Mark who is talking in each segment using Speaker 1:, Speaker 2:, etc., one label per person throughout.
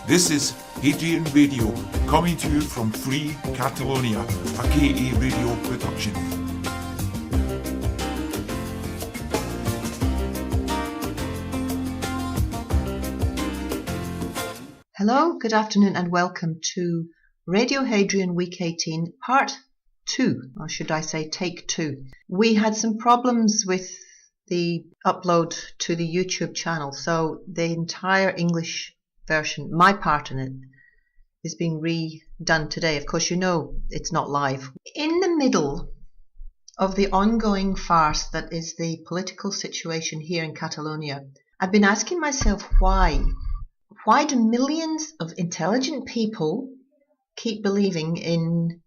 Speaker 1: This is Hadrian Radio, coming to you from Free Catalonia, a KA radio production.
Speaker 2: Hello, good afternoon and welcome to Radio Hadrian Week 18 Part 2, or should I say Take 2. We had some problems with the upload to the YouTube channel, so the entire English version, my part in it, is being redone today. Of course, you know it's not live. In the middle of the ongoing farce that is the political situation here in Catalonia, I've been asking myself why. Why do millions of intelligent people keep believing in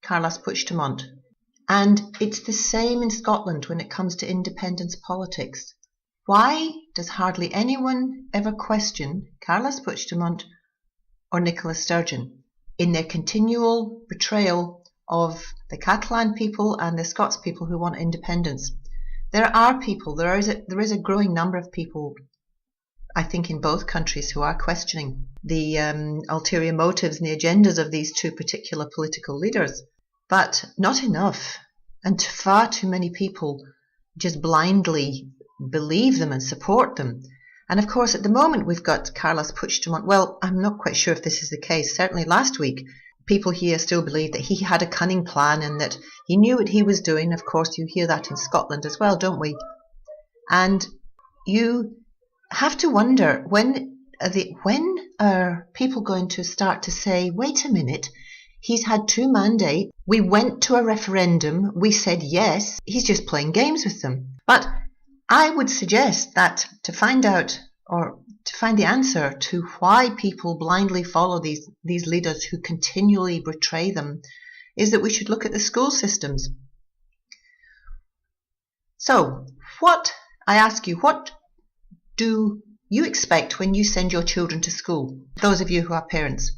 Speaker 2: Carles Puigdemont? And it's the same in Scotland when it comes to independence politics. Why does hardly anyone ever question Carles Puigdemont or Nicola Sturgeon in their continual betrayal of the Catalan people and the Scots people who want independence? There are people, there is a growing number of people, I think, in both countries who are questioning the ulterior motives and the agendas of these two particular political leaders. But not enough, and far too many people just blindly believe them and support them. And of course, at the moment we've got Carles Puigdemont. Well, I'm not quite sure if this is the case. Certainly last week, people here still believe that he had a cunning plan and that he knew what he was doing. Of course, you hear that in Scotland as well, don't we? And you have to wonder, when are people going to start to say, wait a minute, he's had two mandates, we went to a referendum, we said yes, he's just playing games with them. But I would suggest that to find out, or to find the answer to why people blindly follow these leaders who continually betray them, is that we should look at the school systems. So, I ask you, what do you expect when you send your children to school, those of you who are parents?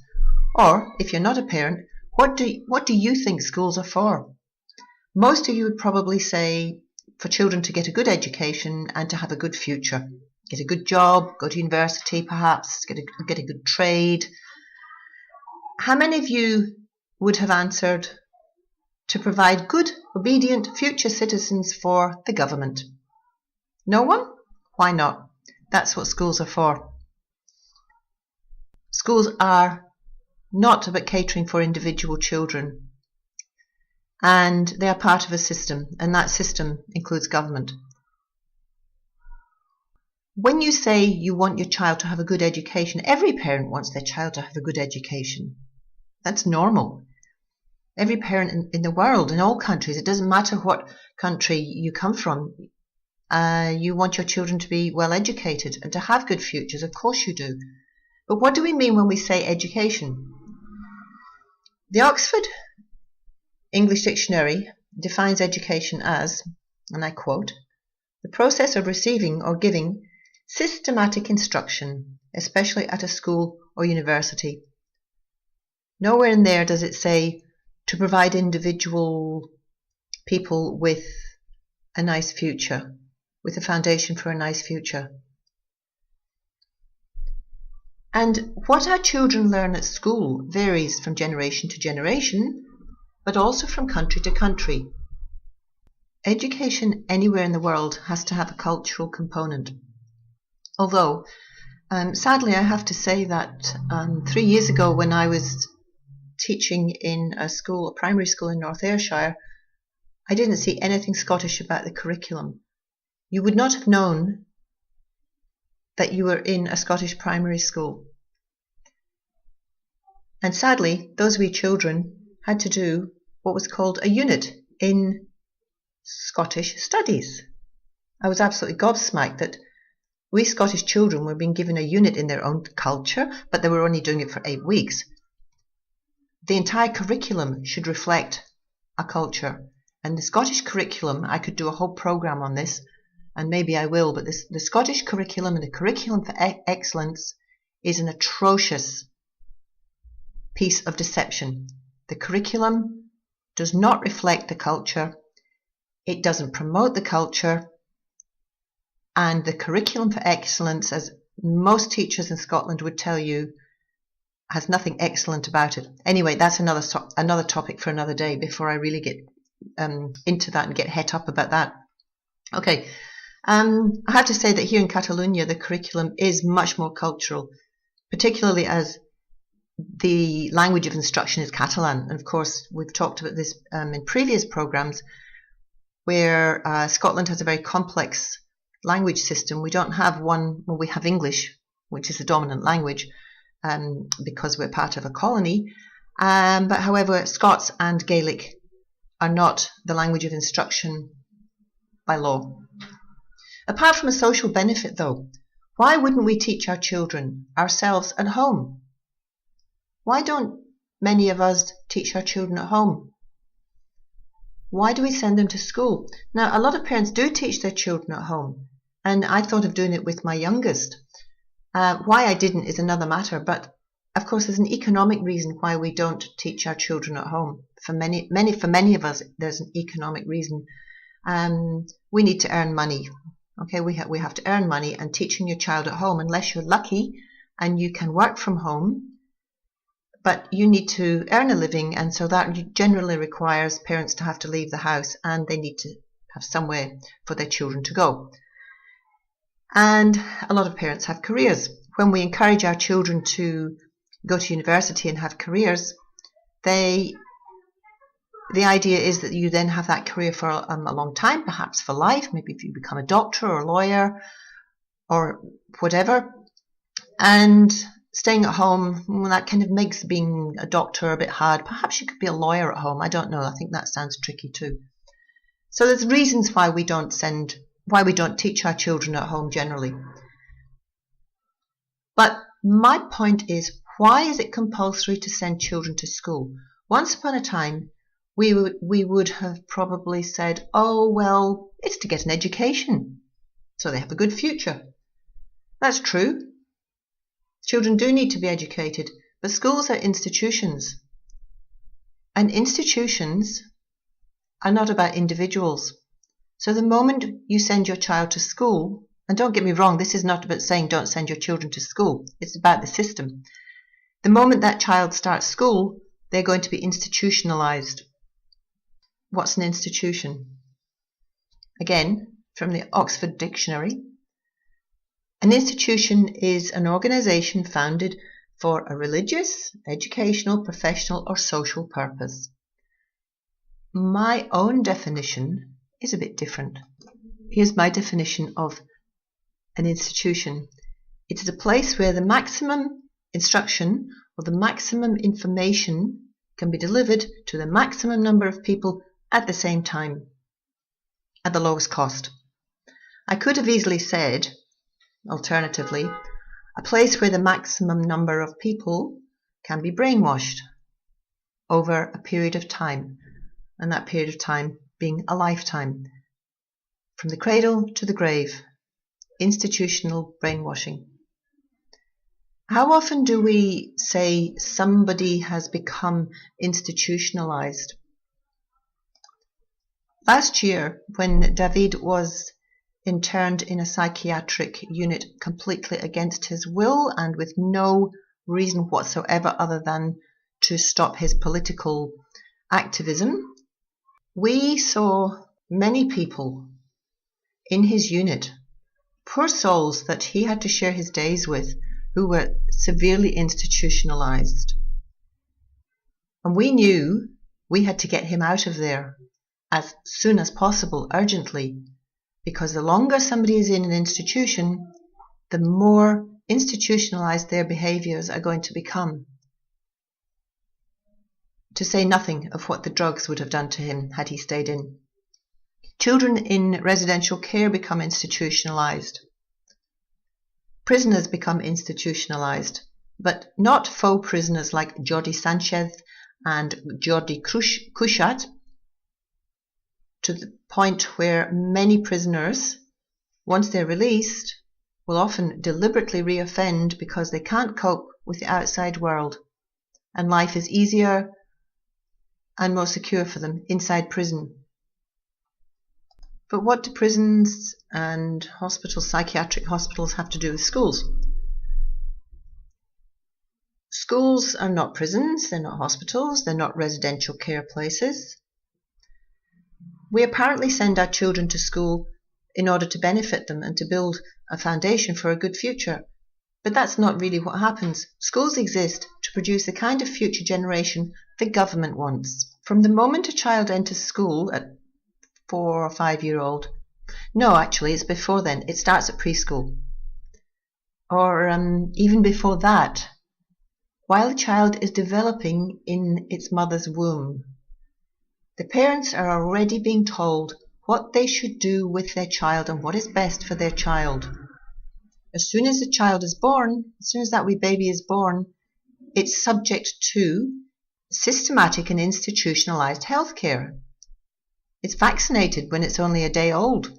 Speaker 2: Or, if you're not a parent, what do you think schools are for? Most of you would probably say for children to get a good education and to have a good future. Get a good job, go to university perhaps, get a good trade. How many of you would have answered to provide good, obedient future citizens for the government? No one? Why not? That's what schools are for. Schools are not about catering for individual children, and they are part of a system, and that system includes government. When you say you want your child to have a good education, every parent wants their child to have a good education. That's normal. Every parent in the world, in all countries, it doesn't matter what country you come from, you want your children to be well educated and to have good futures. Of course you do. But what do we mean when we say education? The Oxford English Dictionary defines education as, and I quote, the process of receiving or giving systematic instruction, especially at a school or university. Nowhere in there does it say to provide individual people with a nice future, with a foundation for a nice future. And what our children learn at school varies from generation to generation, but also from country to country. Education anywhere in the world has to have a cultural component. Although, sadly, I have to say that 3 years ago when I was teaching in a primary school in North Ayrshire, I didn't see anything Scottish about the curriculum. You would not have known that you were in a Scottish primary school. And sadly, those wee children had to do what was called a unit in Scottish studies. I was absolutely gobsmacked that we Scottish children were being given a unit in their own culture, but they were only doing it for 8 weeks. The entire curriculum should reflect a culture. And the Scottish curriculum, I could do a whole programme on this, and maybe I will, but the Scottish curriculum and the curriculum for excellence is an atrocious piece of deception. The curriculum does not reflect the culture, it doesn't promote the culture, and the curriculum for excellence, as most teachers in Scotland would tell you, has nothing excellent about it. Anyway, that's another topic for another day before I really get into that and get het up about that. Okay, I have to say that here in Catalonia, the curriculum is much more cultural, particularly as the language of instruction is Catalan. And of course, we've talked about this in previous programs, where Scotland has a very complex language system. We don't have one, well, we have English, which is the dominant language, because we're part of a colony. But however, Scots and Gaelic are not the language of instruction by law. Apart from a social benefit, though, why wouldn't we teach our children ourselves at home? Why don't many of us teach our children at home? Why do we send them to school? Now, a lot of parents do teach their children at home, and I thought of doing it with my youngest. Why I didn't is another matter, but of course there's an economic reason why we don't teach our children at home. For many of us, there's an economic reason. We need to earn money. Okay, we have to earn money, and teaching your child at home, unless you're lucky and you can work from home, but you need to earn a living, and so that generally requires parents to have to leave the house, and they need to have somewhere for their children to go. And a lot of parents have careers. When we encourage our children to go to university and have careers, the idea is that you then have that career for a long time, perhaps for life. Maybe if you become a doctor or a lawyer or whatever. And staying at home, well, that kind of makes being a doctor a bit hard. Perhaps you could be a lawyer at home. I don't know. I think that sounds tricky too. So there's reasons why we don't teach our children at home generally. But my point is, why is it compulsory to send children to school? Once upon a time, we would have probably said, oh, well, it's to get an education, so they have a good future. That's true. Children do need to be educated, but schools are institutions. And institutions are not about individuals. So the moment you send your child to school, and don't get me wrong, this is not about saying don't send your children to school. It's about the system. The moment that child starts school, they're going to be institutionalized. What's an institution? Again, from the Oxford Dictionary. An institution is an organization founded for a religious, educational, professional, or social purpose. My own definition is a bit different. Here's my definition of an institution. It is a place where the maximum instruction or the maximum information can be delivered to the maximum number of people at the same time, at the lowest cost. I could have easily said, alternatively, a place where the maximum number of people can be brainwashed over a period of time, and that period of time being a lifetime. From the cradle to the grave, institutional brainwashing. How often do we say somebody has become institutionalized? Last year, when David was interned in a psychiatric unit completely against his will and with no reason whatsoever other than to stop his political activism, we saw many people in his unit, poor souls that he had to share his days with, who were severely institutionalized. And we knew we had to get him out of there as soon as possible, urgently, because the longer somebody is in an institution, the more institutionalized their behaviors are going to become. To say nothing of what the drugs would have done to him had he stayed in. Children in residential care become institutionalized. Prisoners become institutionalized, but not faux prisoners like Jordi Sanchez and Jordi Cuixart, to the point where many prisoners, once they're released, will often deliberately reoffend because they can't cope with the outside world, and life is easier and more secure for them inside prison. But what do prisons and hospitals, psychiatric hospitals, have to do with schools? Schools are not prisons, they're not hospitals, they're not residential care places. We apparently send our children to school in order to benefit them and to build a foundation for a good future. But that's not really what happens. Schools exist to produce the kind of future generation the government wants. From the moment a child enters school at 4 or 5 year old, no, actually it's before then, it starts at preschool. Or even before that, while the child is developing in its mother's womb, the parents are already being told what they should do with their child and what is best for their child. As soon as the child is born, as soon as that wee baby is born, it's subject to systematic and institutionalized healthcare. It's vaccinated when it's only a day old.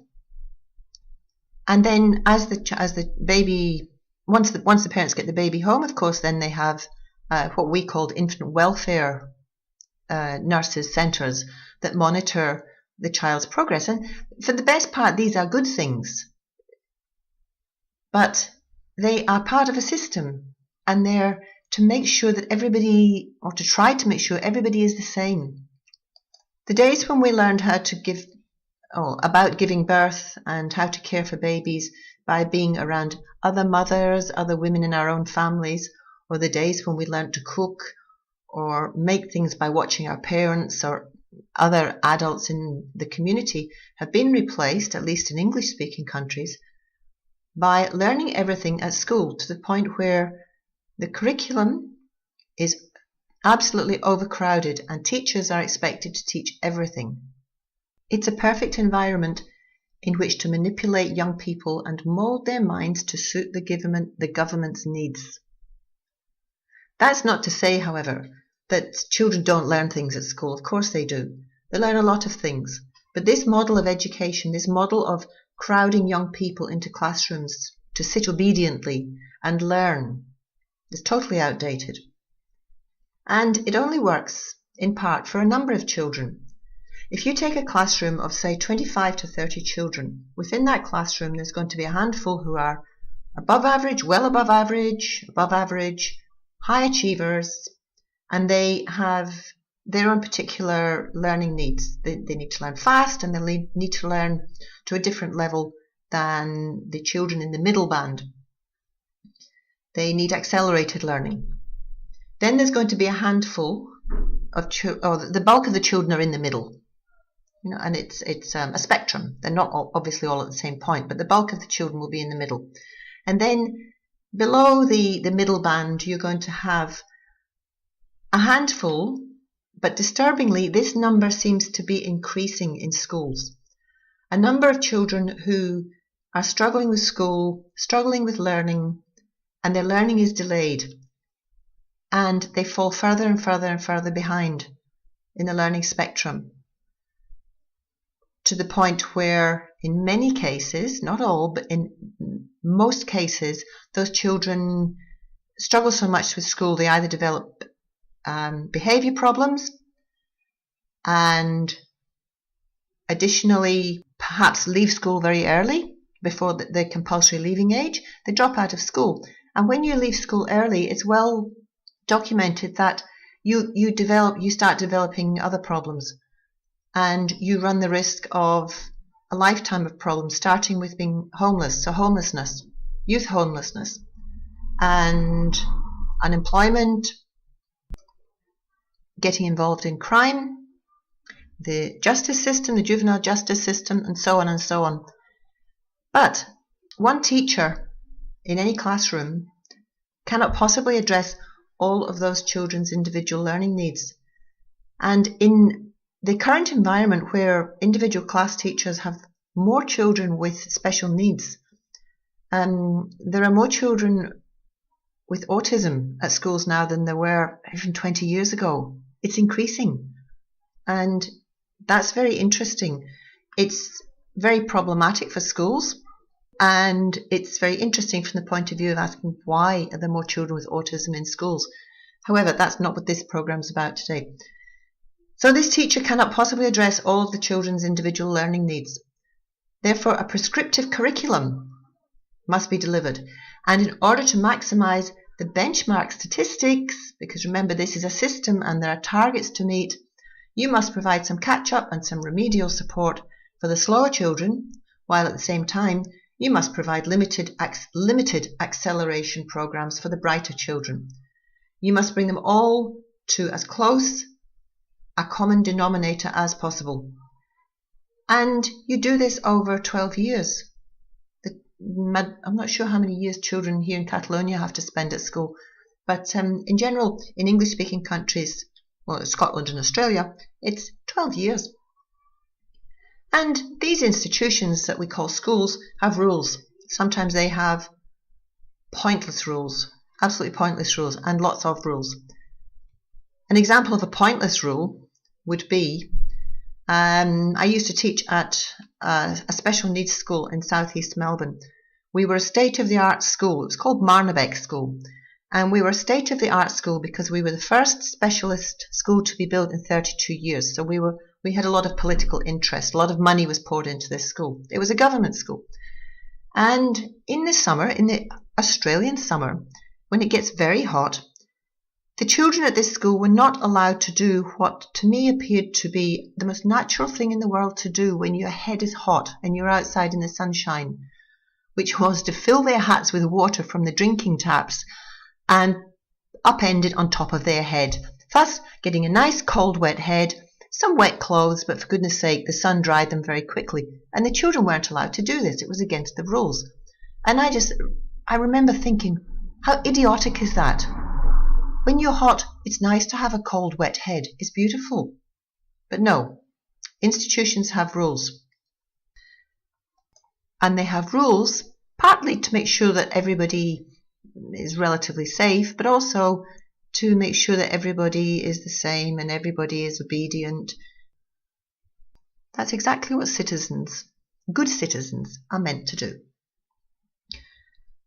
Speaker 2: And then as the baby, once the parents get the baby home, of course, then they have what we called infant welfare nurses centres that monitor the child's progress. And for the best part, these are good things. But they are part of a system, and they're to make sure that everybody, or to try to make sure everybody is the same. The days when we learned how to about giving birth and how to care for babies by being around other mothers, other women in our own families, or the days when we learned to cook or make things by watching our parents or other adults in the community have been replaced, at least in English-speaking countries, by learning everything at school to the point where the curriculum is absolutely overcrowded and teachers are expected to teach everything. It's a perfect environment in which to manipulate young people and mould their minds to suit the government's needs. That's not to say, however, that children don't learn things at school. Of course they do. They learn a lot of things. But this model of education, this model of crowding young people into classrooms to sit obediently and learn, is totally outdated. And it only works, in part, for a number of children. If you take a classroom of, say, 25 to 30 children, within that classroom there's going to be a handful who are above average, well above average, high achievers, and they have their own particular learning needs. They need to learn fast, and they need to learn to a different level than the children in the middle band. They need accelerated learning. Then there's going to be a handful of the bulk of the children are in the middle. And it's a spectrum. They're not obviously all at the same point, but the bulk of the children will be in the middle. And then below the middle band, you're going to have a handful, but disturbingly, this number seems to be increasing in schools. A number of children who are struggling with school, struggling with learning, and their learning is delayed. And they fall further and further and further behind in the learning spectrum, to the point where in many cases, not all, but in most cases, those children struggle so much with school they either develop behavior problems and additionally perhaps leave school very early before the compulsory leaving age. They drop out of school. And when you leave school early, it's well documented that you start developing other problems. And you run the risk of a lifetime of problems, starting with being homeless, so homelessness, youth homelessness, and unemployment, getting involved in crime, the justice system, the juvenile justice system, and so on and so on. But one teacher in any classroom cannot possibly address all of those children's individual learning needs. And in the current environment where individual class teachers have more children with special needs, there are more children with autism at schools now than there were even 20 years ago. It's increasing, and that's very interesting. It's very problematic for schools, and it's very interesting from the point of view of asking why are there more children with autism in schools. However, that's not what this program is about today. So this teacher cannot possibly address all of the children's individual learning needs. Therefore, a prescriptive curriculum must be delivered. And in order to maximize the benchmark statistics, because remember this is a system and there are targets to meet, you must provide some catch-up and some remedial support for the slower children, while at the same time you must provide limited acceleration programs for the brighter children. You must bring them all to as close a common denominator as possible. And you do this over 12 years. I'm not sure how many years children here in Catalonia have to spend at school, but in general, in English-speaking countries, well, Scotland and Australia, it's 12 years. And these institutions that we call schools have rules. Sometimes they have pointless rules, absolutely pointless rules, and lots of rules. An example of a pointless rule would be, I used to teach at a special needs school in southeast Melbourne. We were a state-of-the-art school. It was called Marnebek School. And we were a state-of-the-art school because we were the first specialist school to be built in 32 years. So we had a lot of political interest. A lot of money was poured into this school. It was a government school. And in the summer, in the Australian summer, when it gets very hot, the children at this school were not allowed to do what to me appeared to be the most natural thing in the world to do when your head is hot and you're outside in the sunshine, which was to fill their hats with water from the drinking taps and upend it on top of their head, thus getting a nice cold wet head, some wet clothes, but for goodness sake the sun dried them very quickly, and the children weren't allowed to do this. It was against the rules. And I remember thinking, how idiotic is that? When you're hot, it's nice to have a cold wet head. It's beautiful. But no, institutions have rules. And they have rules partly to make sure that everybody is relatively safe, but also to make sure that everybody is the same and everybody is obedient. That's exactly what citizens, good citizens, are meant to do.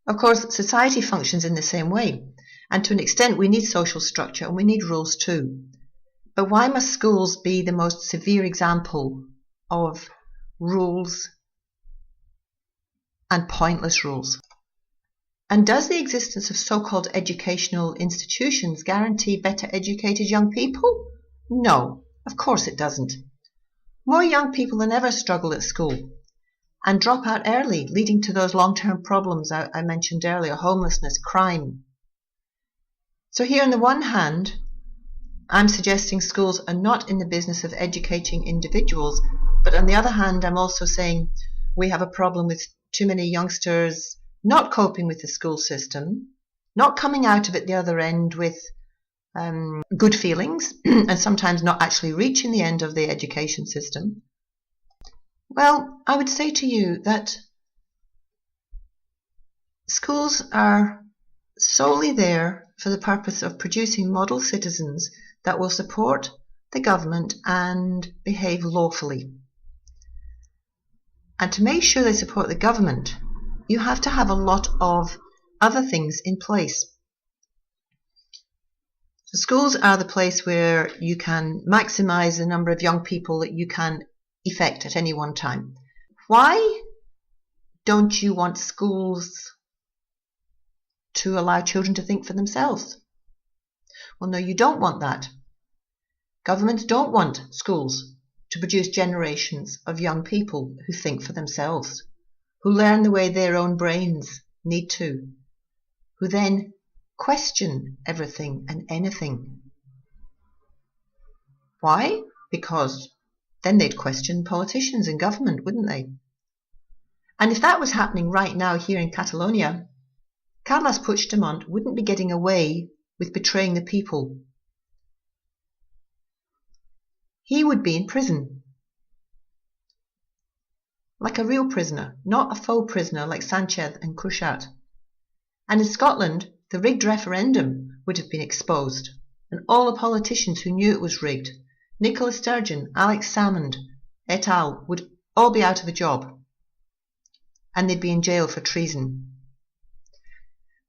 Speaker 2: Of course, society functions in the same way, and to an extent we need social structure and we need rules too. But why must schools be the most severe example of rules and pointless rules? And does the existence of so-called educational institutions guarantee better educated young people? No, of course it doesn't. More young people than ever struggle at school and drop out early, leading to those long-term problems I mentioned earlier, homelessness, crime. So here on the one hand, I'm suggesting schools are not in the business of educating individuals, but on the other hand, I'm also saying we have a problem with too many youngsters not coping with the school system, not coming out of it the other end with good feelings, and sometimes not actually reaching the end of the education system. Well, I would say to you that schools are solely there for the purpose of producing model citizens that will support the government and behave lawfully. And to make sure they support the government, you have to have a lot of other things in place. So schools are the place where you can maximize the number of young people that you can effect at any one time. Why don't you want schools to allow children to think for themselves? Well, no, you don't want that. Governments don't want schools to produce generations of young people who think for themselves, who learn the way their own brains need to, who then question everything and anything. Why? Because then they'd question politicians and government, wouldn't they? And if that was happening right now here in Catalonia, Carles Puigdemont wouldn't be getting away with betraying the people. He would be in prison. Like a real prisoner, not a faux prisoner like Sanchez and Cuixart. And in Scotland, the rigged referendum would have been exposed, and all the politicians who knew it was rigged, Nicola Sturgeon, Alex Salmond, et al., would all be out of a job, and they'd be in jail for treason.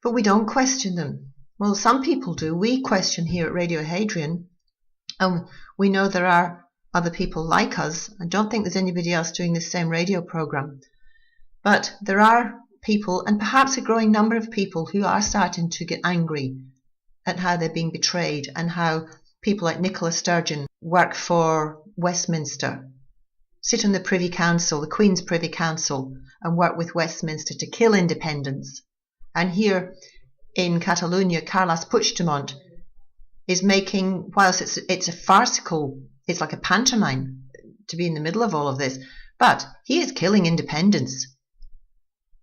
Speaker 2: But we don't question them. Well, some people do. We question here at Radio Hadrian, and we know there are other people like us. I don't think there's anybody else doing this same radio program. But there are people, and perhaps a growing number of people, who are starting to get angry at how they're being betrayed and how people like Nicola Sturgeon work for Westminster, sit on the Privy Council, the Queen's Privy Council, and work with Westminster to kill independence. And here in Catalonia, Carles Puigdemont is making, whilst it's a farcical, it's like a pantomime to be in the middle of all of this, but he is killing independence.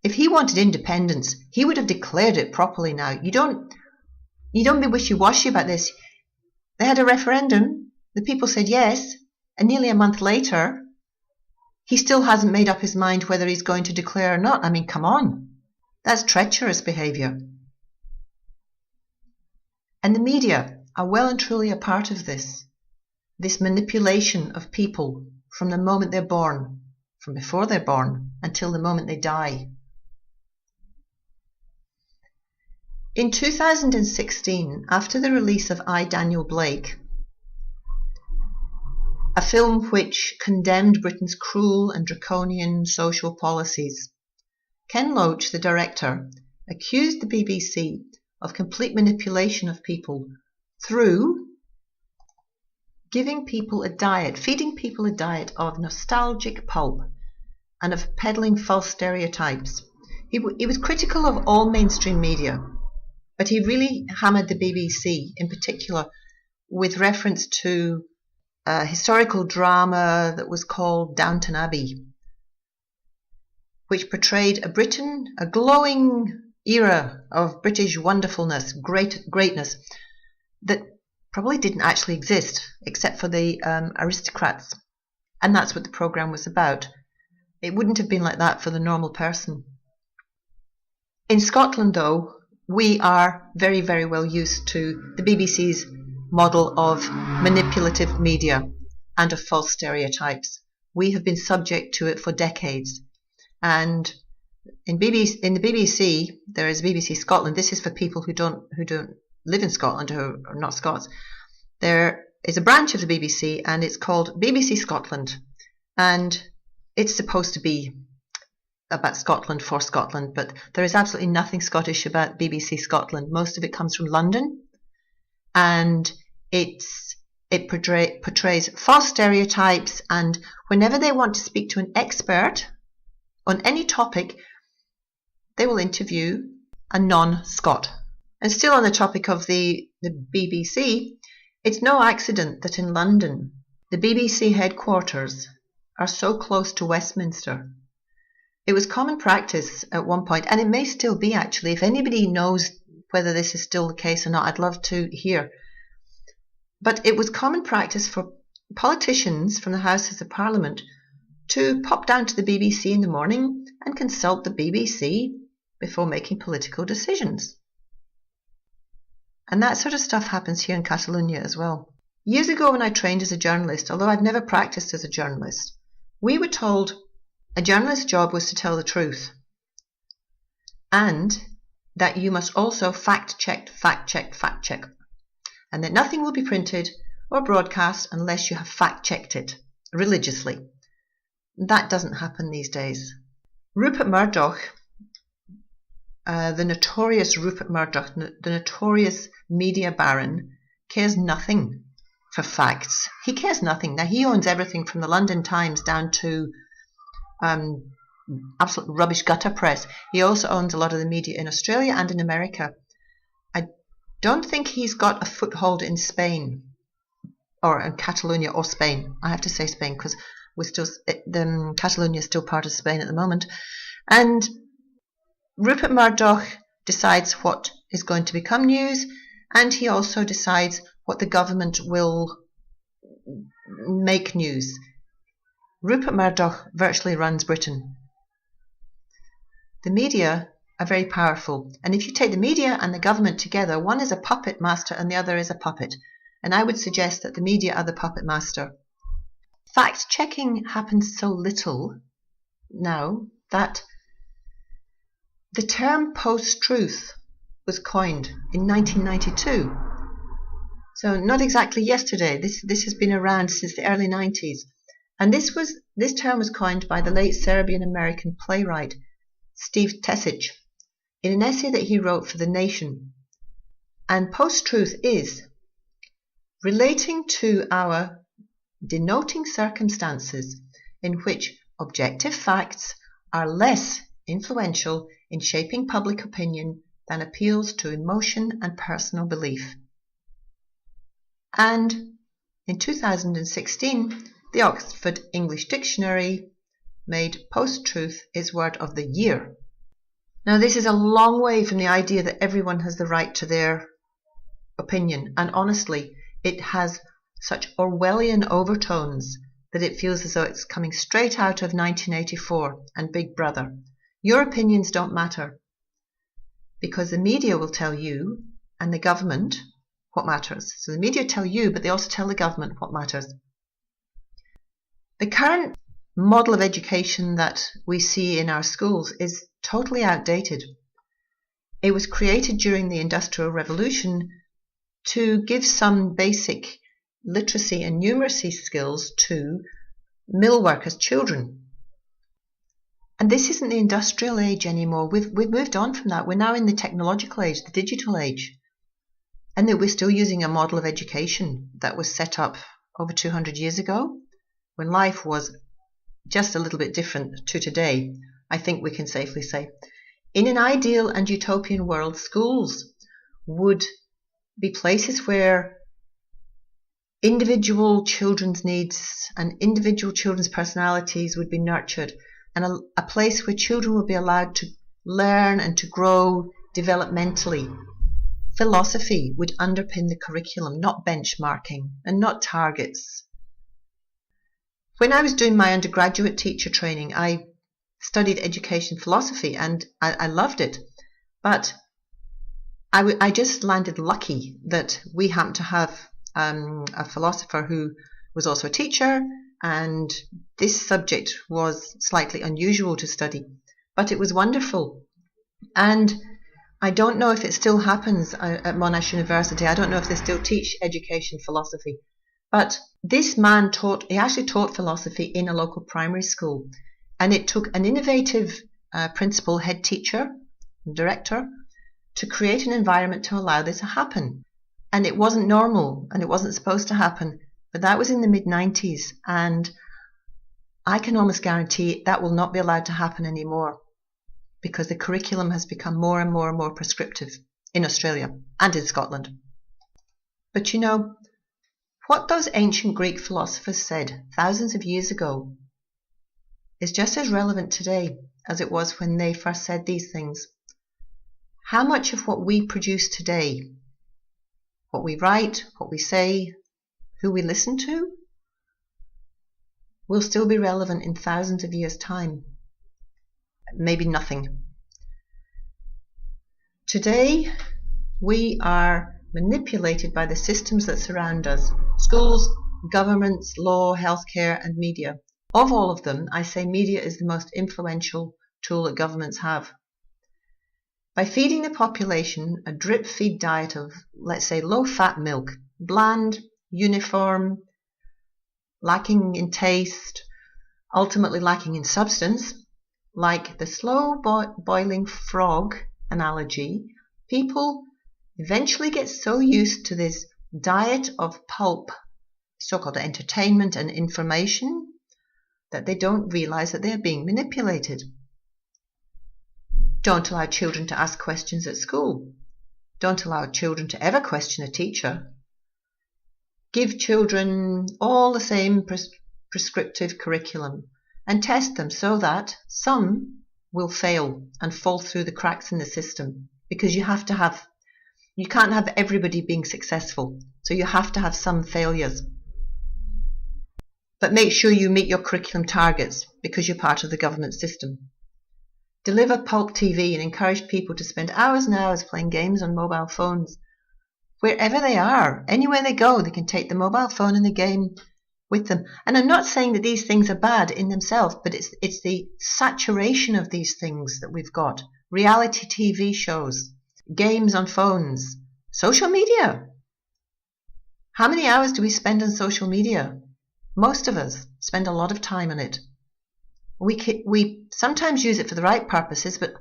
Speaker 2: If he wanted independence, he would have declared it properly now. You don't be wishy-washy about this. They had a referendum, the people said yes, and nearly a month later, he still hasn't made up his mind whether he's going to declare or not. I mean, come on. That's treacherous behaviour. And the media are well and truly a part of this manipulation of people from the moment they're born, from before they're born, until the moment they die. In 2016, after the release of I, Daniel Blake, a film which condemned Britain's cruel and draconian social policies, Ken Loach, the director, accused the BBC of complete manipulation of people through giving people a diet, feeding people a diet of nostalgic pulp and of peddling false stereotypes. He was critical of all mainstream media, but he really hammered the BBC in particular with reference to a historical drama that was called Downton Abbey, which portrayed a Britain, a glowing era of British wonderfulness, greatness, that probably didn't actually exist except for the aristocrats. And that's what the programme was about. It wouldn't have been like that for the normal person. In Scotland, though, we are very, very well used to the BBC's model of manipulative media and of false stereotypes. We have been subject to it for decades. And in the BBC, there is BBC Scotland. This is for people who don't live in Scotland, who are not Scots. There is a branch of the BBC, and it's called BBC Scotland. And it's supposed to be about Scotland for Scotland, but there is absolutely nothing Scottish about BBC Scotland. Most of it comes from London, and it portrays false stereotypes, and whenever they want to speak to an expert on any topic, they will interview a non-Scot. And still on the topic of the BBC, it's no accident that in London, the BBC headquarters are so close to Westminster. It was common practice at one point, and it may still be actually. If anybody knows whether this is still the case or not, I'd love to hear. But it was common practice for politicians from the Houses of Parliament to pop down to the BBC in the morning and consult the BBC before making political decisions. And that sort of stuff happens here in Catalonia as well. Years ago, when I trained as a journalist, although I've never practiced as a journalist, we were told a journalist's job was to tell the truth, and that you must also fact check, and that nothing will be printed or broadcast unless you have fact checked it religiously. That doesn't happen these days. Rupert Murdoch, the notorious Rupert Murdoch, the notorious media baron, cares nothing for facts. He cares nothing. Now, he owns everything from the London Times down to absolute rubbish gutter press. He also owns a lot of the media in Australia and in America. I don't think he's got a foothold in Spain or in Catalonia or Spain. I have to say Spain because Catalonia is still part of Spain at the moment. And Rupert Murdoch decides what is going to become news, and he also decides what the government will make news. Rupert Murdoch virtually runs Britain. The media are very powerful, and if you take the media and the government together, one is a puppet master and the other is a puppet. And I would suggest that the media are the puppet master. Fact-checking happens so little now that the term post-truth was coined in 1992. So not exactly yesterday. This has been around since the early 90s. And this term was coined by the late Serbian-American playwright Steve Tessich, in an essay that he wrote for The Nation. And post-truth is relating to our denoting circumstances in which objective facts are less influential in shaping public opinion than appeals to emotion and personal belief. And in 2016, the Oxford English Dictionary made post-truth its word of the year. Now, this is a long way from the idea that everyone has the right to their opinion, and honestly, it has such Orwellian overtones that it feels as though it's coming straight out of 1984 and Big Brother. Your opinions don't matter, because the media will tell you, and the government, what matters. So the media tell you, but they also tell the government what matters. The current model of education that we see in our schools is totally outdated. It was created during the Industrial Revolution to give some basic literacy and numeracy skills to mill workers' children. And this isn't the industrial age anymore. We've moved on from that. We're now in the technological age, the digital age. And that we're still using a model of education that was set up over 200 years ago, when life was just a little bit different to today, I think we can safely say. In an ideal and utopian world, schools would be places where individual children's needs and individual children's personalities would be nurtured, and a place where children would be allowed to learn and to grow developmentally. Philosophy would underpin the curriculum, not benchmarking and not targets. When I was doing my undergraduate teacher training, I studied education philosophy and I loved it. But I just landed lucky that we happened to have a philosopher who was also a teacher, and this subject was slightly unusual to study, but it was wonderful. And I don't know if it still happens at Monash University. I don't know if they still teach education philosophy. But this man actually taught philosophy in a local primary school. And it took an innovative principal, head teacher, director, to create an environment to allow this to happen. And it wasn't normal, and it wasn't supposed to happen. But that was in the mid-90s. And I can almost guarantee that will not be allowed to happen anymore, because the curriculum has become more and more and more prescriptive in Australia and in Scotland. But you know, what those ancient Greek philosophers said thousands of years ago is just as relevant today as it was when they first said these things. How much of what we produce today, what we write, what we say, who we listen to, will still be relevant in thousands of years' time? Maybe nothing. Today, we are manipulated by the systems that surround us: schools, governments, law, healthcare, and media. Of all of them, I say media is the most influential tool that governments have. By feeding the population a drip-feed diet of, let's say, low-fat milk, bland, uniform, lacking in taste, ultimately lacking in substance, like the slow-boiling frog analogy, people eventually get so used to this diet of pulp, so-called entertainment and information, that they don't realize that they are being manipulated. Don't allow children to ask questions at school. Don't allow children to ever question a teacher. Give children all the same prescriptive curriculum and test them so that some will fail and fall through the cracks in the system, because you can't have everybody being successful, so you have to have some failures. But make sure you meet your curriculum targets, because you're part of the government system. Deliver pulp TV and encourage people to spend hours and hours playing games on mobile phones. Wherever they are, anywhere they go, they can take the mobile phone and the game with them. And I'm not saying that these things are bad in themselves, but it's the saturation of these things that we've got. Reality TV shows, games on phones, social media. How many hours do we spend on social media? Most of us spend a lot of time on it. We sometimes use it for the right purposes, but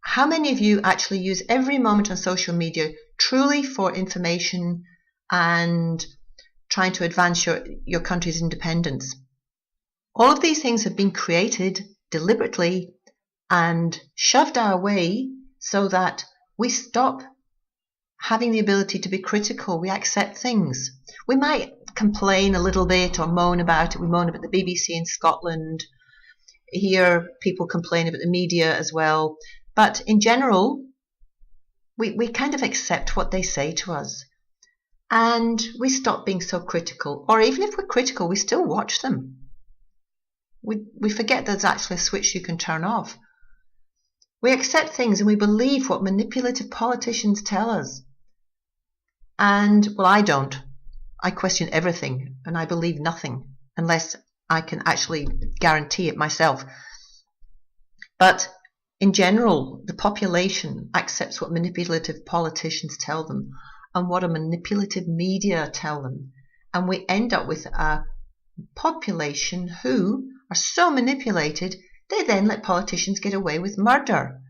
Speaker 2: how many of you actually use every moment on social media truly for information and trying to advance your country's independence? All of these things have been created deliberately and shoved our way so that we stop having the ability to be critical. We accept things. We might complain a little bit or moan about it. We moan about the BBC in Scotland. Here, people complain about the media as well. But in general, we kind of accept what they say to us. And we stop being so critical. Or even if we're critical, we still watch them. We forget there's actually a switch you can turn off. We accept things and we believe what manipulative politicians tell us. And, well, I don't. I question everything and I believe nothing unless I can actually guarantee it myself. But in general, the population accepts what manipulative politicians tell them and what a manipulative media tell them. And we end up with a population who are so manipulated, they then let politicians get away with murder.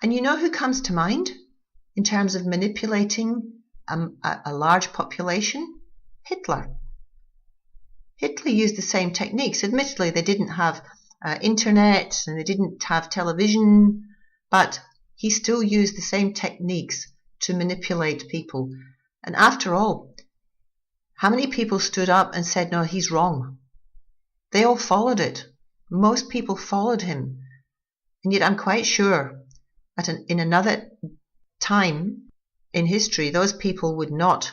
Speaker 2: And you know who comes to mind in terms of manipulating a large population? Hitler. Hitler used the same techniques. Admittedly, they didn't have internet and they didn't have television, but he still used the same techniques to manipulate people. And after all, how many people stood up and said, no, he's wrong? They all followed it. Most people followed him. And yet I'm quite sure that in another time in history, those people would not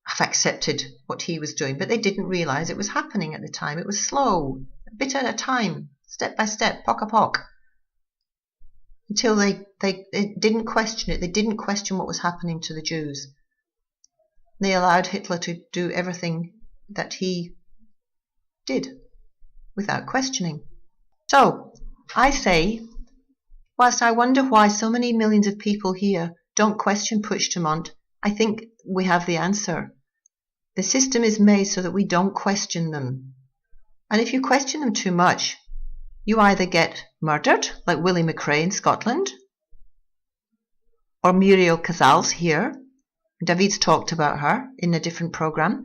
Speaker 2: have accepted what he was doing, but they didn't realize it was happening at the time. It was slow, a bit at a time, step by step, pock a pock, until they didn't question it. They didn't question what was happening to the Jews. They allowed Hitler to do everything that he did without questioning. So I say, whilst I wonder why so many millions of people here don't question Puigdemont, I think we have the answer. The system is made so that we don't question them. And if you question them too much, you either get murdered, like Willie McRae in Scotland, or Muriel Casals here. David's talked about her in a different program.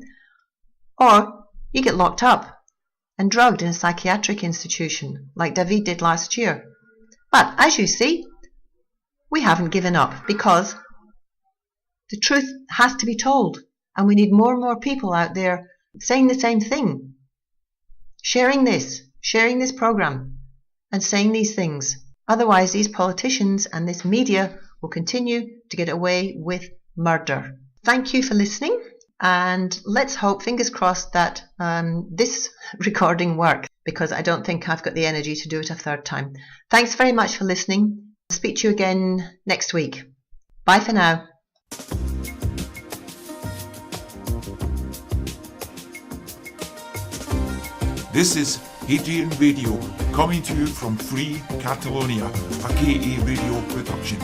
Speaker 2: Or you get locked up and drugged in a psychiatric institution, like David did last year. But as you see, we haven't given up, because the truth has to be told, and we need more and more people out there saying the same thing, sharing this program and saying these things. Otherwise, these politicians and this media will continue to get away with murder. Thank you for listening, and let's hope, fingers crossed, that this recording works, because I don't think I've got the energy to do it a third time. Thanks very much for listening. I'll speak to you again next week. Bye for now.
Speaker 1: This is Hadrian Radio, coming to you from Free Catalonia, a KA radio production.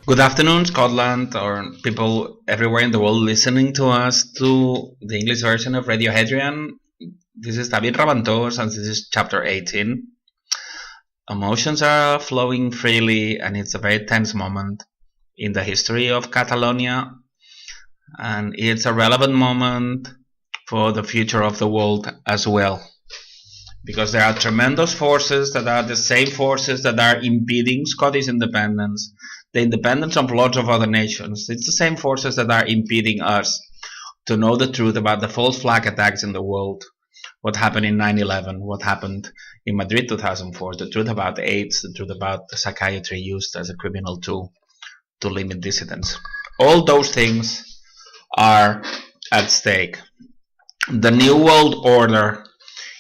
Speaker 3: Good afternoon, Scotland, or people everywhere in the world listening to us to the English version of Radio Hadrian. This is David Rabantos, and this is chapter 18. Emotions are flowing freely, and it's a very tense moment in the history of Catalonia, and it's a relevant moment for the future of the world as well, because there are tremendous forces that are the same forces that are impeding Scottish independence, the independence of lots of other nations. It's the same forces that are impeding us to know the truth about the false flag attacks in the world, what happened in 9/11, what happened in Madrid 2004, the truth about AIDS, the truth about psychiatry used as a criminal tool to limit dissidents. All those things are at stake. The New World Order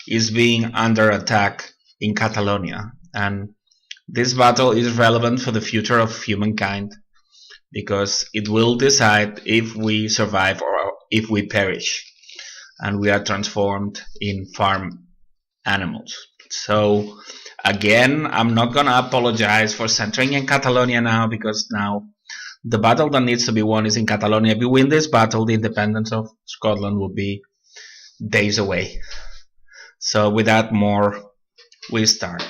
Speaker 3: is being under attack in Catalonia, and this battle is relevant for the future of humankind, because it will decide if we survive or if we perish, and we are transformed in farm animals. So again, I'm not gonna apologize for centering in Catalonia now, because now The battle that needs to be won is in Catalonia. If we win this battle, the independence of Scotland will be days away. So without more, we start.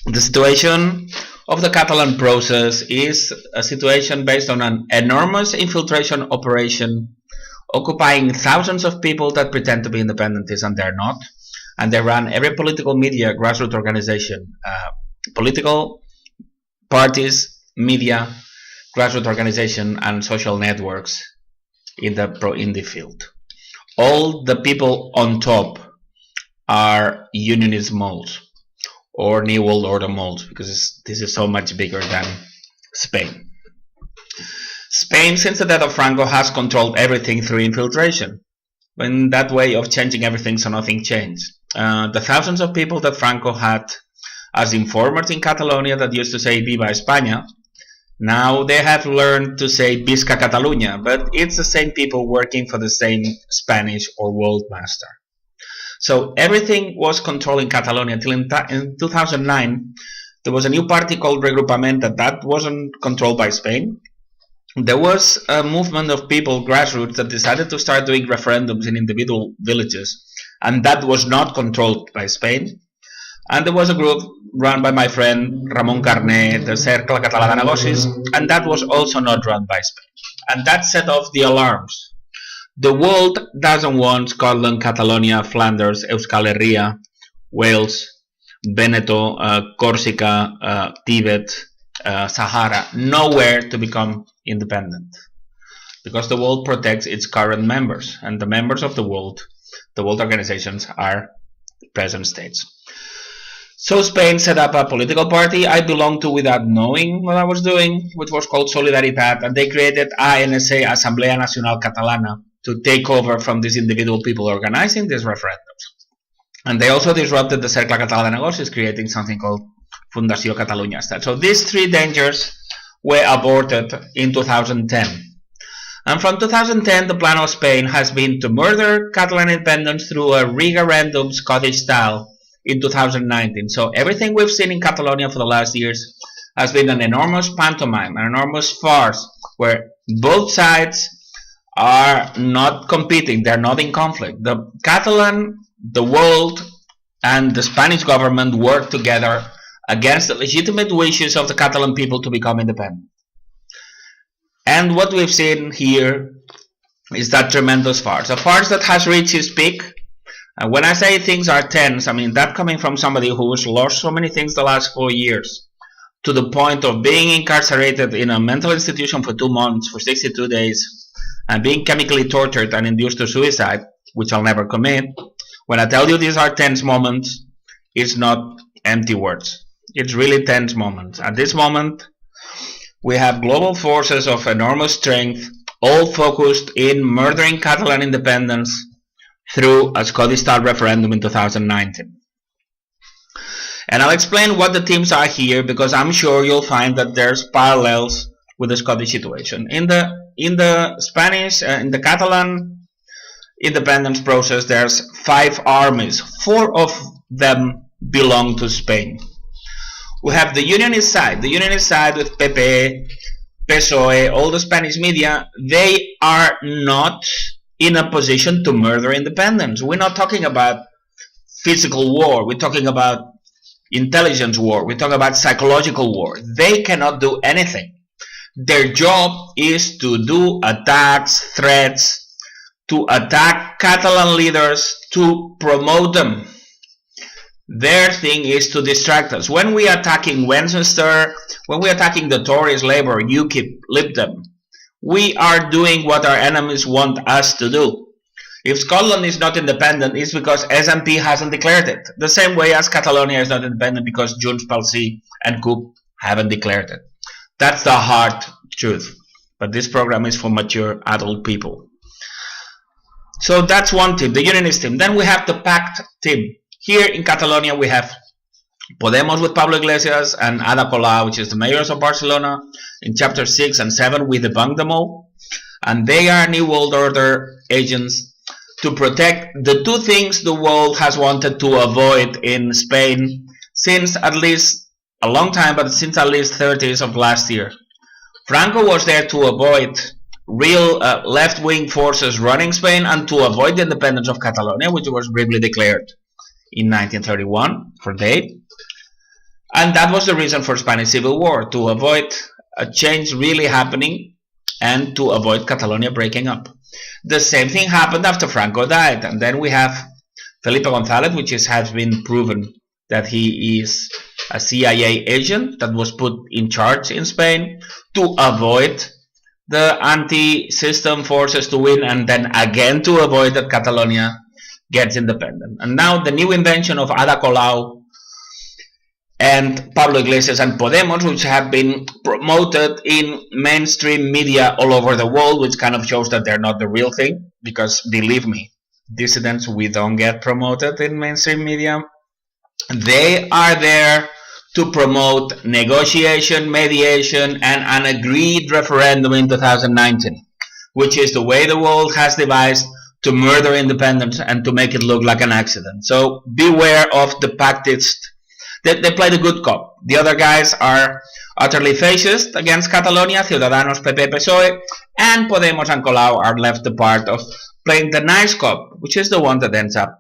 Speaker 3: The situation of the Catalan process is a situation based on an enormous infiltration operation occupying thousands of people that pretend to be independentists and they're not. And they run every political media, grassroots organization, political parties, media, grassroots organization, and social networks in the field. All the people on top are unionist moles or New World Order moles, because this is so much bigger than Spain. Spain, since the death of Franco, has controlled everything through infiltration. In that way of changing everything so nothing changed. The thousands of people that Franco had as informers in Catalonia that used to say Viva España, now they have learned to say Visca Catalunya, but it's the same people working for the same Spanish or world master. So everything was controlled in Catalonia until in 2009 there was a new party called Regrupament that wasn't controlled by Spain. There was a movement of people, grassroots, that decided to start doing referendums in individual villages, and that was not controlled by Spain. And there was a group run by my friend Ramon Carné, the Cercle Català de Negocis, and that was also not run by Spain. And that set off the alarms. The world doesn't want Scotland, Catalonia, Flanders, Euskal Herria, Wales, Veneto, Corsica, Tibet, Sahara, nowhere to become independent, because the world protects its current members, and the members of the world organizations, are present states. So Spain set up a political party I belonged to without knowing what I was doing, which was called Solidaritat, and they created ANC, Asamblea Nacional Catalana, to take over from these individual people organizing these referendums. And they also disrupted the Cercle Català de Negocis, creating something called Fundació Catalunya Estat. So these three dangers were aborted in 2010. And from 2010, the plan of Spain has been to murder Catalan independence through a referendum Scottish style in 2019. So everything we've seen in Catalonia for the last years has been an enormous pantomime, an enormous farce, where both sides are not competing, they're not in conflict. The Catalan, the world, and the Spanish government work together against the legitimate wishes of the Catalan people to become independent. And what we've seen here is that tremendous farce, a farce that has reached its peak. And when I say things are tense, I mean that coming from somebody who's lost so many things the last 4 years, to the point of being incarcerated in a mental institution for 2 months, for 62 days, and being chemically tortured and induced to suicide, which I'll never commit. When I tell you these are tense moments, it's not empty words. It's really tense moments. At this moment, we have global forces of enormous strength, all focused in murdering Catalan independence through a Scottish-style referendum in 2019. And I'll explain what the themes are here, because I'm sure you'll find that there's parallels with the Scottish situation. In the Spanish, in the Catalan independence process, there's 5 armies. 4 of them belong to Spain. We have the unionist side with PP, PSOE, all the Spanish media. They are not in a position to murder independence. We're not talking about physical war. We're talking about intelligence war. We're talking about psychological war. They cannot do anything. Their job is to do attacks, threats, to attack Catalan leaders, to promote them. Their thing is to distract us. When we are attacking Westminster, when we are attacking the Tories, Labour, UKIP, Lib Dem, we are doing what our enemies want us to do. If Scotland is not independent, it's because SNP hasn't declared it. The same way as Catalonia is not independent because Junts pel Sí and CUP haven't declared it. That's the hard truth. But this program is for mature adult people. So that's one team, the unionist team. Then we have the pact team. Here in Catalonia we have Podemos with Pablo Iglesias and Ada Colau, which is the mayors of Barcelona. In chapter 6 and 7 we debunk them all. And they are New World Order agents to protect the 2 things the world has wanted to avoid in Spain since at least a long time, but since at least 30s of last year. Franco was there to avoid real left-wing forces running Spain and to avoid the independence of Catalonia, which was briefly declared in 1931 for date. And that was the reason for Spanish Civil War, to avoid a change really happening and to avoid Catalonia breaking up. The same thing happened after Franco died, and then we have Felipe González, which has been proven that he is a CIA agent that was put in charge in Spain to avoid the anti-system forces to win, and then again to avoid that Catalonia gets independent. And now the new invention of Ada Colau and Pablo Iglesias and Podemos, which have been promoted in mainstream media all over the world, which kind of shows that they're not the real thing, because believe me, dissidents, we don't get promoted in mainstream media. They are there to promote negotiation, mediation, and an agreed referendum in 2019, which is the way the world has devised to murder independence and to make it look like an accident. So beware of the pactists. They play the good cop. The other guys are utterly fascist against Catalonia. Ciudadanos, PP, PSOE, and Podemos and Colau are left the part of playing the nice cop, which is the one that ends up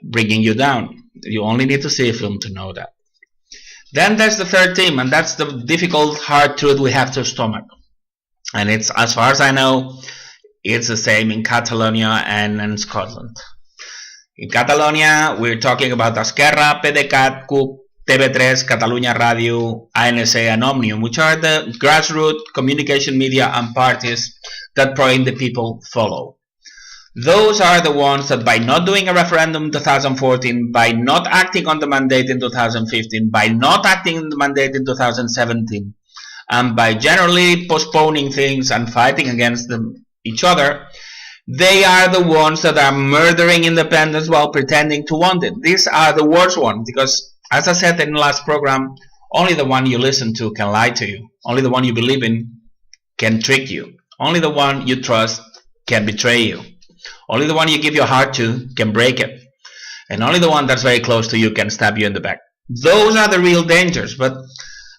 Speaker 3: bringing you down. You only need to see a film to know that. Then there's the third team, and that's the difficult, hard truth we have to stomach. And it's, as far as I know, it's the same in Catalonia and in Scotland. In Catalonia, we're talking about Esquerra, PDeCAT, CUP, TV3, Catalunya Radio, ANC, and Òmnium, which are the grassroots communication media and parties that Pro-Indi the people follow. Those are the ones that by not doing a referendum in 2014, by not acting on the mandate in 2015, by not acting on the mandate in 2017, and by generally postponing things and fighting against each other, they are the ones that are murdering independence while pretending to want it. These are the worst ones, because, as I said in the last program, only the one you listen to can lie to you. Only the one you believe in can trick you. Only the one you trust can betray you. Only the one you give your heart to can break it. And only the one that's very close to you can stab you in the back. Those are the real dangers. But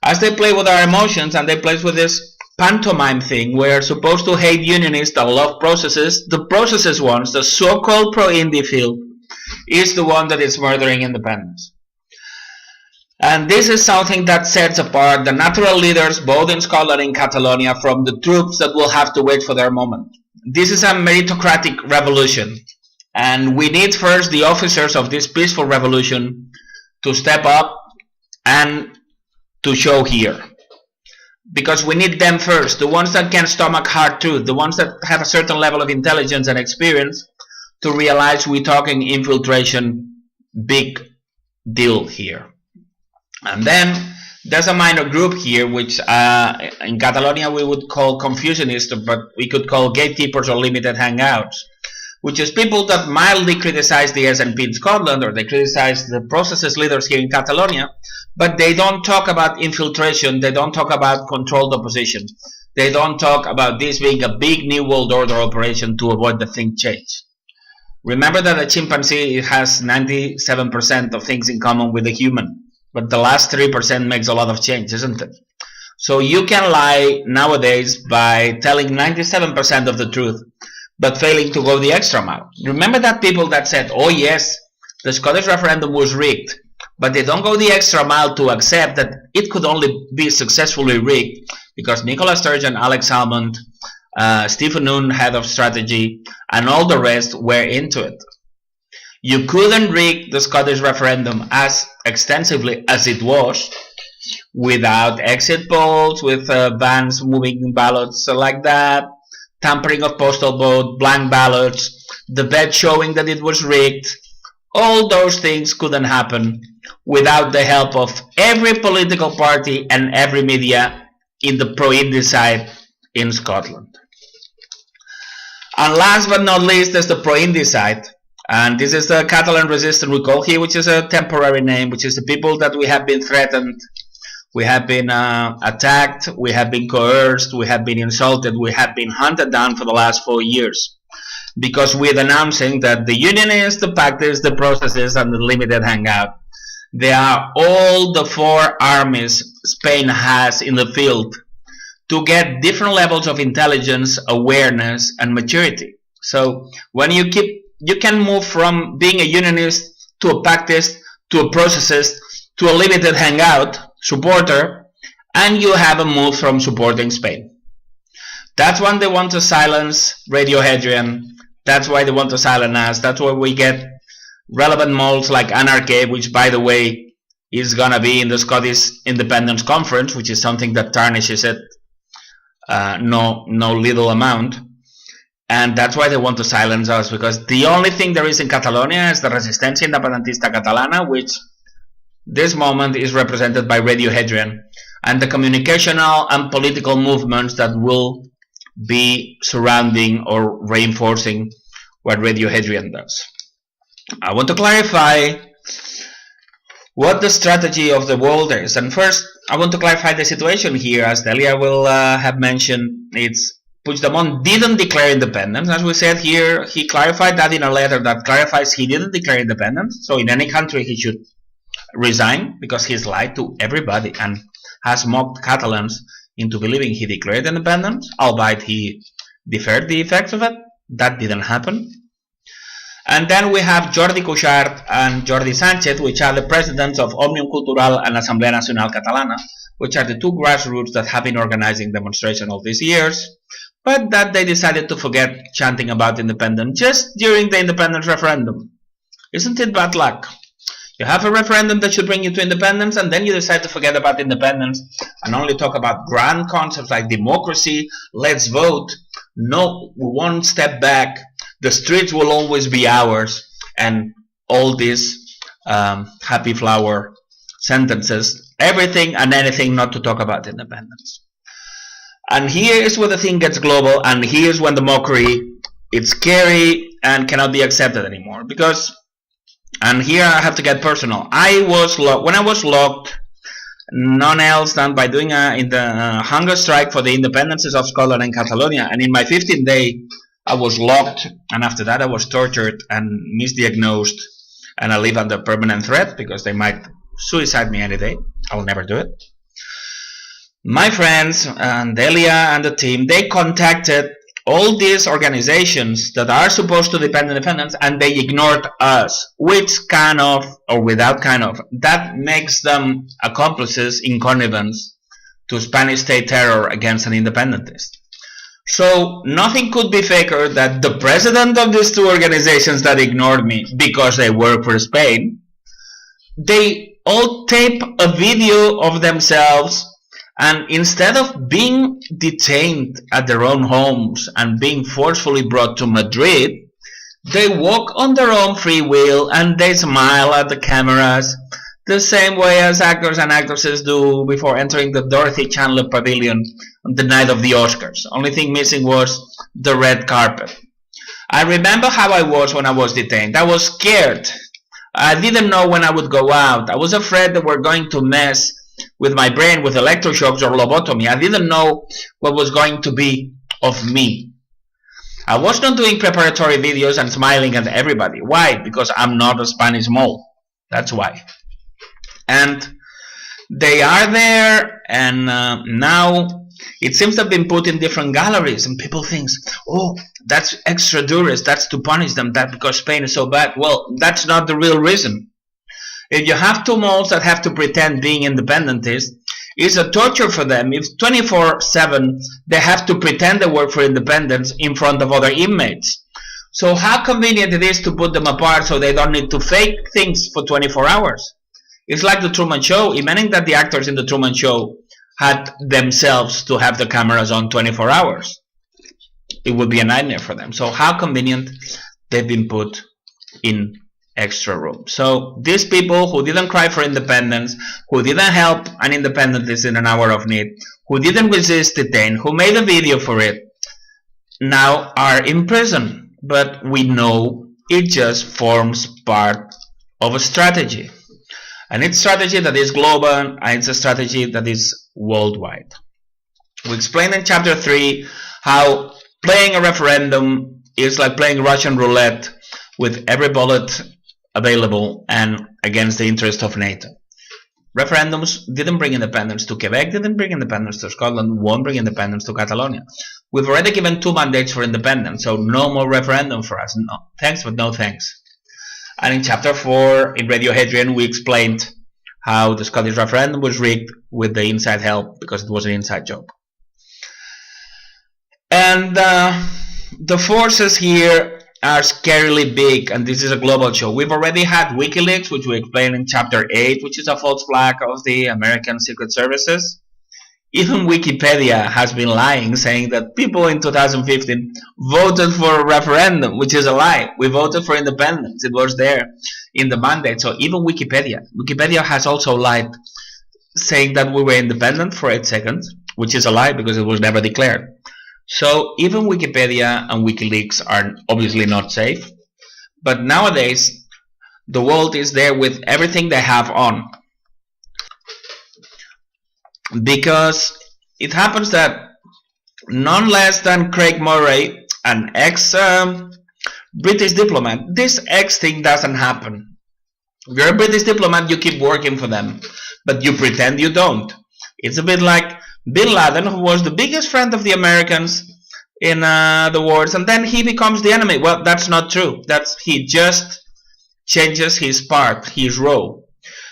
Speaker 3: as they play with our emotions and they play with this pantomime thing, we're supposed to hate unionists that love processes. The processes ones, the so-called pro-Indi field, is the one that is murdering independence. And this is something that sets apart the natural leaders, both in Scotland and in Catalonia, from the troops that will have to wait for their moment. This is a meritocratic revolution, and we need first the officers of this peaceful revolution to step up and to show here. Because we need them first, the ones that can stomach hard truth, the ones that have a certain level of intelligence and experience to realize we're talking infiltration, big deal here. And then there's a minor group here, which in Catalonia we would call confusionists, but we could call gatekeepers or limited hangouts, which is people that mildly criticize the SNP in Scotland, or they criticize the processes leaders here in Catalonia, but they don't talk about infiltration, they don't talk about controlled opposition, they don't talk about this being a big new world order operation to avoid the thing change. Remember that a chimpanzee has 97% of things in common with a human. But the last 3% makes a lot of change, isn't it? So you can lie nowadays by telling 97% of the truth, but failing to go the extra mile. Remember that people that said, oh yes, the Scottish referendum was rigged, but they don't go the extra mile to accept that it could only be successfully rigged because Nicola Sturgeon, Alex Salmond, Stephen Noon, head of strategy, and all the rest were into it. You couldn't rig the Scottish referendum as extensively as it was without exit polls, with vans moving ballots like that, tampering of postal vote, blank ballots, the bet showing that it was rigged. All those things couldn't happen without the help of every political party and every media in the pro-Indi side in Scotland. And last but not least, there's the pro-Indi side. And this is the Catalan resistance we call here, which is a temporary name, which is the people that we have been threatened, we have been attacked, we have been coerced, we have been insulted, we have been hunted down for the last 4 years. Because we're announcing that the unionists, the pactists, the processes, and the limited hangout, they are all the 4 armies Spain has in the field to get different levels of intelligence, awareness, and maturity. So when you can move from being a unionist to a pactist to a processist to a limited hangout supporter, and you have a move from supporting Spain. That's when they want to silence Radio Hadrian. That's why they want to silence us. That's why we get relevant molds like Anarchy, which, by the way, is going to be in the Scottish Independence Conference, which is something that tarnishes it no little amount. And that's why they want to silence us, because the only thing there is in Catalonia is the Resistencia Independentista Catalana, which this moment is represented by Radio Hadrian, and the communicational and political movements that will be surrounding or reinforcing what Radio Hadrian does. I want to clarify what the strategy of the world is. And first, I want to clarify the situation here. As Delia will have mentioned, it's Puigdemont didn't declare independence. As we said here, he clarified that in a letter that clarifies he didn't declare independence. So in any country he should resign, because he's lied to everybody and has mocked Catalans into believing he declared independence, albeit he deferred the effects of it. That didn't happen. And then we have Jordi Cuixart and Jordi Sánchez, which are the presidents of Òmnium Cultural and Assemblea Nacional Catalana, which are the two grassroots that have been organizing demonstrations all these years, but that they decided to forget chanting about independence just during the independence referendum. Isn't it bad luck? You have a referendum that should bring you to independence, and then you decide to forget about independence and only talk about grand concepts like democracy, let's vote, no, we won't step back, the streets will always be ours, and all these happy flower sentences, everything and anything not to talk about independence. And here is where the thing gets global, and here's when the mockery, it's scary and cannot be accepted anymore. Because, and here I have to get personal, when I was locked, none else than by doing in the hunger strike for the independences of Scotland and Catalonia, and in my 15th day I was locked, and after that I was tortured and misdiagnosed, and I live under permanent threat because they might suicide me any day. I will never do it. My friends and Delia and the team, they contacted all these organizations that are supposed to defend independence, and they ignored us, which kind of, or without kind of, that makes them accomplices in connivance to Spanish state terror against an independentist. So nothing could be faker that the president of these two organizations that ignored me because they work for Spain, they all tape a video of themselves, and instead of being detained at their own homes and being forcefully brought to Madrid, they walk on their own free will and they smile at the cameras the same way as actors and actresses do before entering the Dorothy Chandler Pavilion on the night of the Oscars. Only thing missing was the red carpet. I remember how I was when I was detained. I was scared. I didn't know when I would go out. I was afraid they were going to mess with my brain with electroshocks or lobotomy. I didn't know what was going to be of me. I was not doing preparatory videos and smiling at everybody. Why? Because I'm not a Spanish mole. That's why. And they are there, and now it seems to have been put in different galleries, and people think, oh, that's extra duress, that's to punish them, that because Spain is so bad. Well, that's not the real reason. If you have two moles that have to pretend being independentists, it's a torture for them if 24/7 they have to pretend they work for independence in front of other inmates. So how convenient it is to put them apart so they don't need to fake things for 24 hours. It's like the Truman Show. Imagining that the actors in the Truman Show had themselves to have the cameras on 24 hours. It would be a nightmare for them. So how convenient they've been put in extra room. So these people who didn't cry for independence, who didn't help an independentist in an hour of need, who didn't resist detain, who made a video for it, now are in prison. But we know it just forms part of a strategy. And it's a strategy that is global, and it's a strategy that is worldwide. We explained in chapter 3 how playing a referendum is like playing Russian roulette with every bullet available and against the interest of NATO. Referendums didn't bring independence to Quebec, didn't bring independence to Scotland, won't bring independence to Catalonia. We've already given 2 mandates for independence, so no more referendum for us. No, thanks, but no thanks. And in chapter 4, in Radio Hadrian, we explained how the Scottish referendum was rigged with the inside help because it was an inside job. And the forces here are scarily big, and this is a global show. We've already had WikiLeaks, which we explained in chapter 8, which is a false flag of the American Secret Services. Even Wikipedia has been lying, saying that people in 2015 voted for a referendum, which is a lie. We voted for independence. It was there in the mandate. So even Wikipedia has also lied, saying that we were independent for 8 seconds, which is a lie because it was never declared. So even Wikipedia and WikiLeaks are obviously not safe. But nowadays, the world is there with everything they have on. Because it happens that none less than Craig Murray, an ex-British diplomat, this ex thing doesn't happen. If you're a British diplomat, you keep working for them, but you pretend you don't. It's a bit like Bin Laden, who was the biggest friend of the Americans in the wars, and then he becomes the enemy. Well, that's not true. He just changes his part, his role.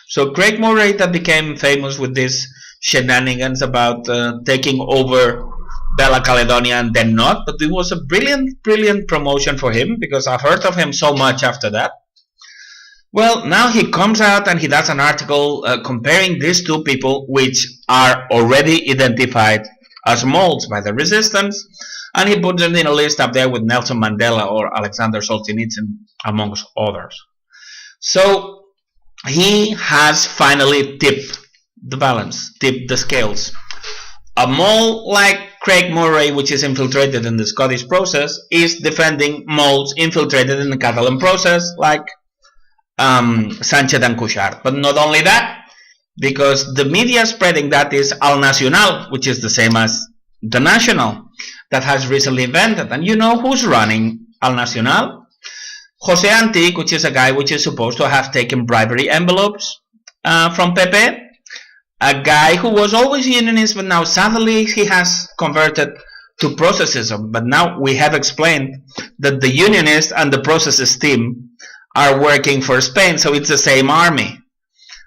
Speaker 3: So Craig Murray, that became famous with this shenanigans about taking over Bella Caledonia and then not, but it was a brilliant promotion for him because I've heard of him so much after that. Well, now he comes out and he does an article comparing these 2 people, which are already identified as moles by the resistance, and he puts them in a list up there with Nelson Mandela or Alexander Solzhenitsyn, amongst others. So he has finally tipped the balance, tipped the scales. A mole like Craig Murray, which is infiltrated in the Scottish process, is defending moles infiltrated in the Catalan process, like Sánchez and Cuixart. But not only that, because the media spreading that is Al Nacional, which is the same as the National, that has recently invented. And you know who's running Al Nacional? José Antic, which is a guy which is supposed to have taken bribery envelopes from Pepe. A guy who was always unionist, but now suddenly he has converted to processism. But now we have explained that the unionist and the processist team are working for Spain, so it's the same army.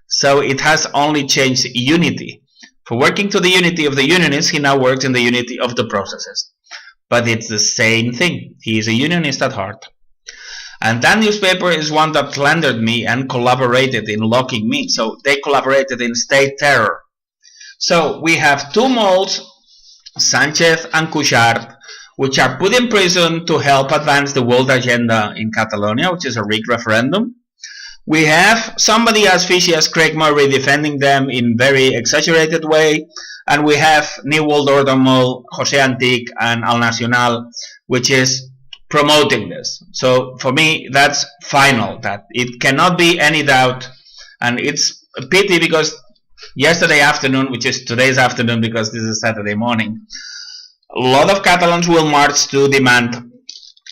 Speaker 3: So it has only changed unity. For working to the unity of the unionists, he now works in the unity of the processist. But it's the same thing. He is a unionist at heart. And that newspaper is one that slandered me and collaborated in locking me. So they collaborated in state terror. So we have 2 moles, Sánchez and Cuixart, which are put in prison to help advance the world agenda in Catalonia, which is a rigged referendum. We have somebody as fishy as Craig Murray defending them in very exaggerated way. And we have New World Order mole, José Antic and Al Nacional, which is promoting this. So for me, that's final, that it cannot be any doubt. And it's a pity because yesterday afternoon, which is today's afternoon because this is Saturday morning, a lot of Catalans will march to demand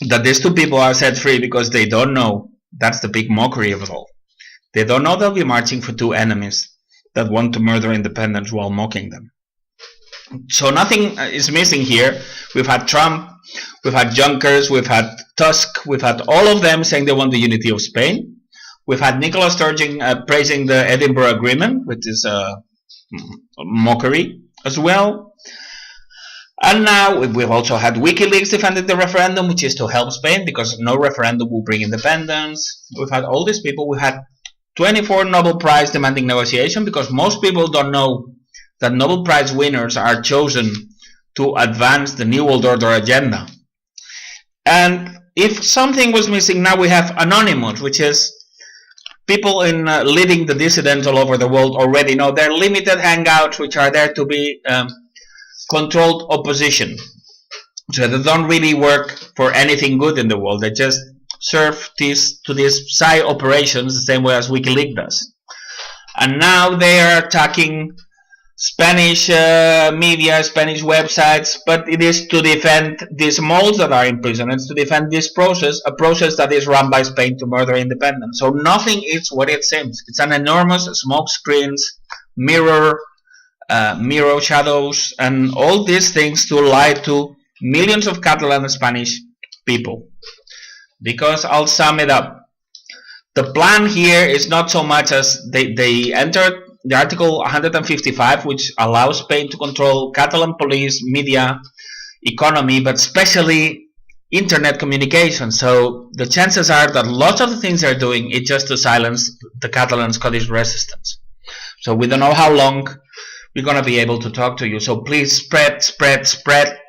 Speaker 3: that these 2 people are set free because they don't know. That's the big mockery of it all. They don't know they'll be marching for 2 enemies that want to murder independence while mocking them. So nothing is missing here. We've had Trump, we've had Junckers, we've had Tusk, we've had all of them saying they want the unity of Spain. We've had Nicola Sturgeon praising the Edinburgh Agreement, which is a mockery as well. And now we've also had WikiLeaks defending the referendum, which is to help Spain because no referendum will bring independence. We've had all these people. We had 24 Nobel Prize demanding negotiation because most people don't know that Nobel Prize winners are chosen to advance the New World Order agenda. And if something was missing, now we have Anonymous, which is people in leading the dissidents all over the world already know they're limited hangouts which are there to be controlled opposition. So they don't really work for anything good in the world. They just serve to these side operations the same way as WikiLeaks does. And now they are attacking Spanish media, Spanish websites, but it is to defend these moles that are in prison. It's to defend this process, a process that is run by Spain to murder independence. So nothing is what it seems. It's an enormous smoke screens mirror shadows, and all these things to lie to millions of Catalan and Spanish people. Because I'll sum it up. The plan here is not so much as they entered the Article 155, which allows Spain to control Catalan police, media, economy, but especially internet communication. So the chances are that lots of the things they're doing is just to silence the Catalan Scottish resistance. So we don't know how long we're going to be able to talk to you. So please spread.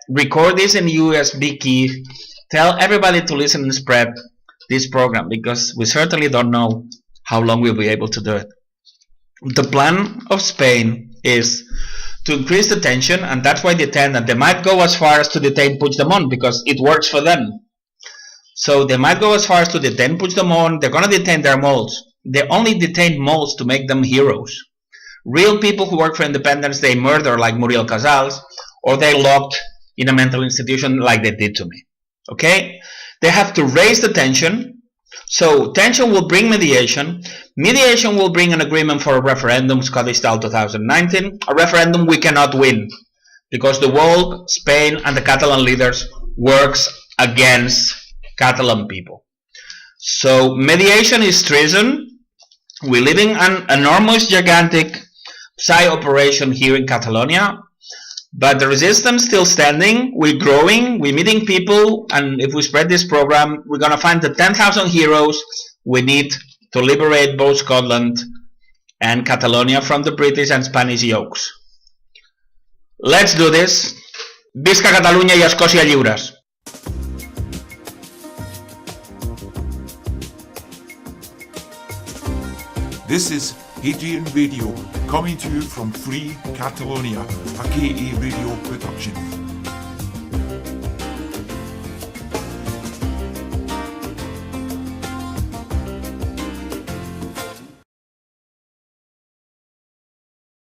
Speaker 3: Record this in USB key. Tell everybody to listen and spread this program, because we certainly don't know how long we'll be able to do it. The plan of Spain is to increase the tension, and that's why they tend, and they might go as far as to detain Puigdemont, because it works for them. So they might go as far as to detain Puigdemont. They're going to detain their moles. They only detain moles to make them heroes. Real people who work for independence, they murder like Muriel Casals, or they locked in a mental institution like they did to me. Okay? They have to raise the tension. So tension will bring mediation. Mediation will bring an agreement for a referendum, Scottish style 2019. A referendum we cannot win, because the world, Spain, and the Catalan leaders works against Catalan people. So mediation is treason. We're living an enormous, gigantic PSI operation here in Catalonia. But the resistance still standing. We're growing. We're meeting people. And if we spread this program, we're going to find the 10,000 heroes we need to liberate both Scotland and Catalonia from the British and Spanish yokes. Let's do this. Visca Catalunya i Escòcia lliures.
Speaker 1: This is Hadrian Radio, coming to you from Free Catalonia, a KA radio production.